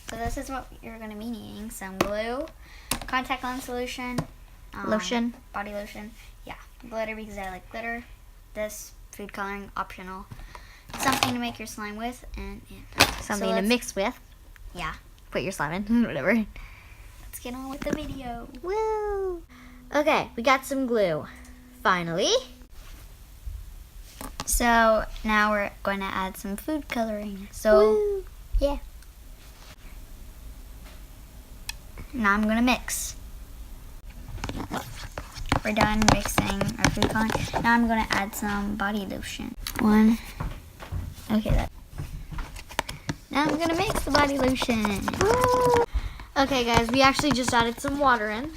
So this is what you're going to be needing. Some glue, contact lens solution, Lotion. body lotion. Yeah, glitter because I like glitter. This, food coloring, optional. Something to make your slime with, and yeah. Something to mix with. Yeah. Put your slime in, whatever. Let's get on with the video. Woo! Okay, we got some glue. Finally. So now we're going to add some food coloring. So Woo. yeah. Now I'm gonna mix. We're done mixing our food coloring. Now I'm gonna add some body lotion. One. Okay, that. Now I'm gonna mix the body lotion. Woo. Okay, guys, we actually just added some water in.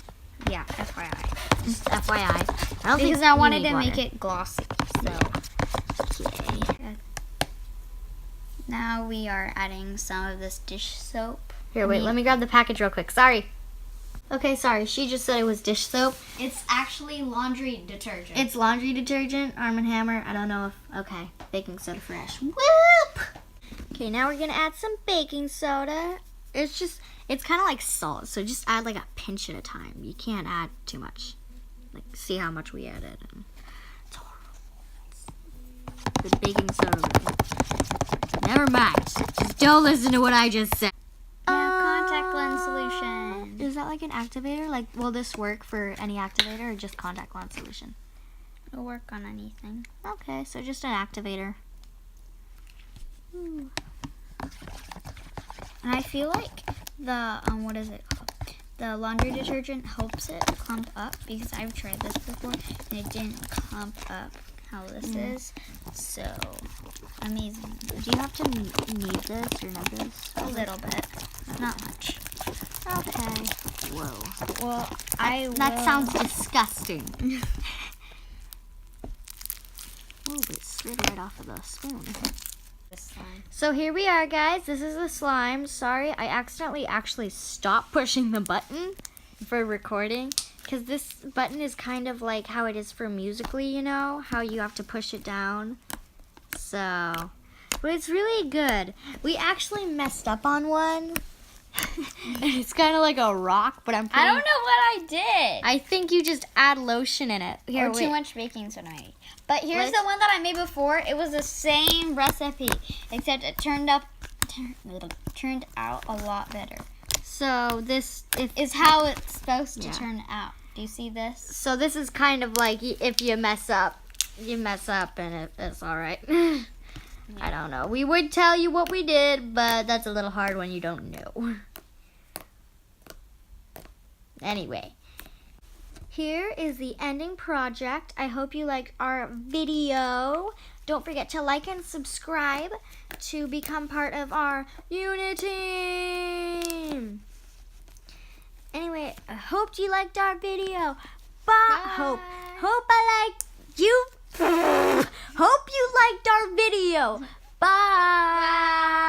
Yeah, FYI. Just FYI. I don't Because think I you wanted need to water. make it glossy. So Okay. now we are adding some of this dish soap. Here, wait, let me grab the package real quick. Sorry. Okay, sorry. She just said it was dish soap. It's actually laundry detergent. It's laundry detergent, Arm & Hammer. I don't know if... Okay, baking soda fresh. Whoop! Okay, now we're going to add some baking soda. It's kind of like salt, so just add like a pinch at a time. You can't add too much. Like, see how much we added. It's horrible. The baking soda. Never mind. Just don't listen to what I just said. Now contact lens solution. Is that like an activator? Like, will this work for any activator or just contact lens solution? It'll work on anything. Okay, so just an activator. And I feel like the what is it called? The laundry detergent helps it clump up because I've tried this before and it didn't clump up how this is. So amazing. Do you have to knead this or know this? A little bit, not much. Okay. Whoa. Well, That sounds disgusting. Whoa, but it slid right off of the spoon. So here we are, guys. This is the slime. Sorry, I accidentally actually stopped pushing the button for recording because this button is kind of like how it is for Musical.ly, you know, how you have to push it down. So, but it's really good. We actually messed up on one. It's kind of like a rock, but I don't know what I did. I think you just add lotion in it. Here, Or wait. too much baking soda maybe. But here's Let's- the one that I made before. It was the same recipe, except it turned out a lot better. So this Is how it's supposed to Yeah. turn out. Do you see this? So this is kind of like if you mess up and it's all right. I don't know. We would tell you what we did, but that's a little hard when you don't know. Anyway, here is the ending project. I hope you liked our video. Don't forget to like and subscribe to become part of our unit team. Anyway, I hope you liked our video. Bye. Hope I liked you. Hope you liked our video. Bye.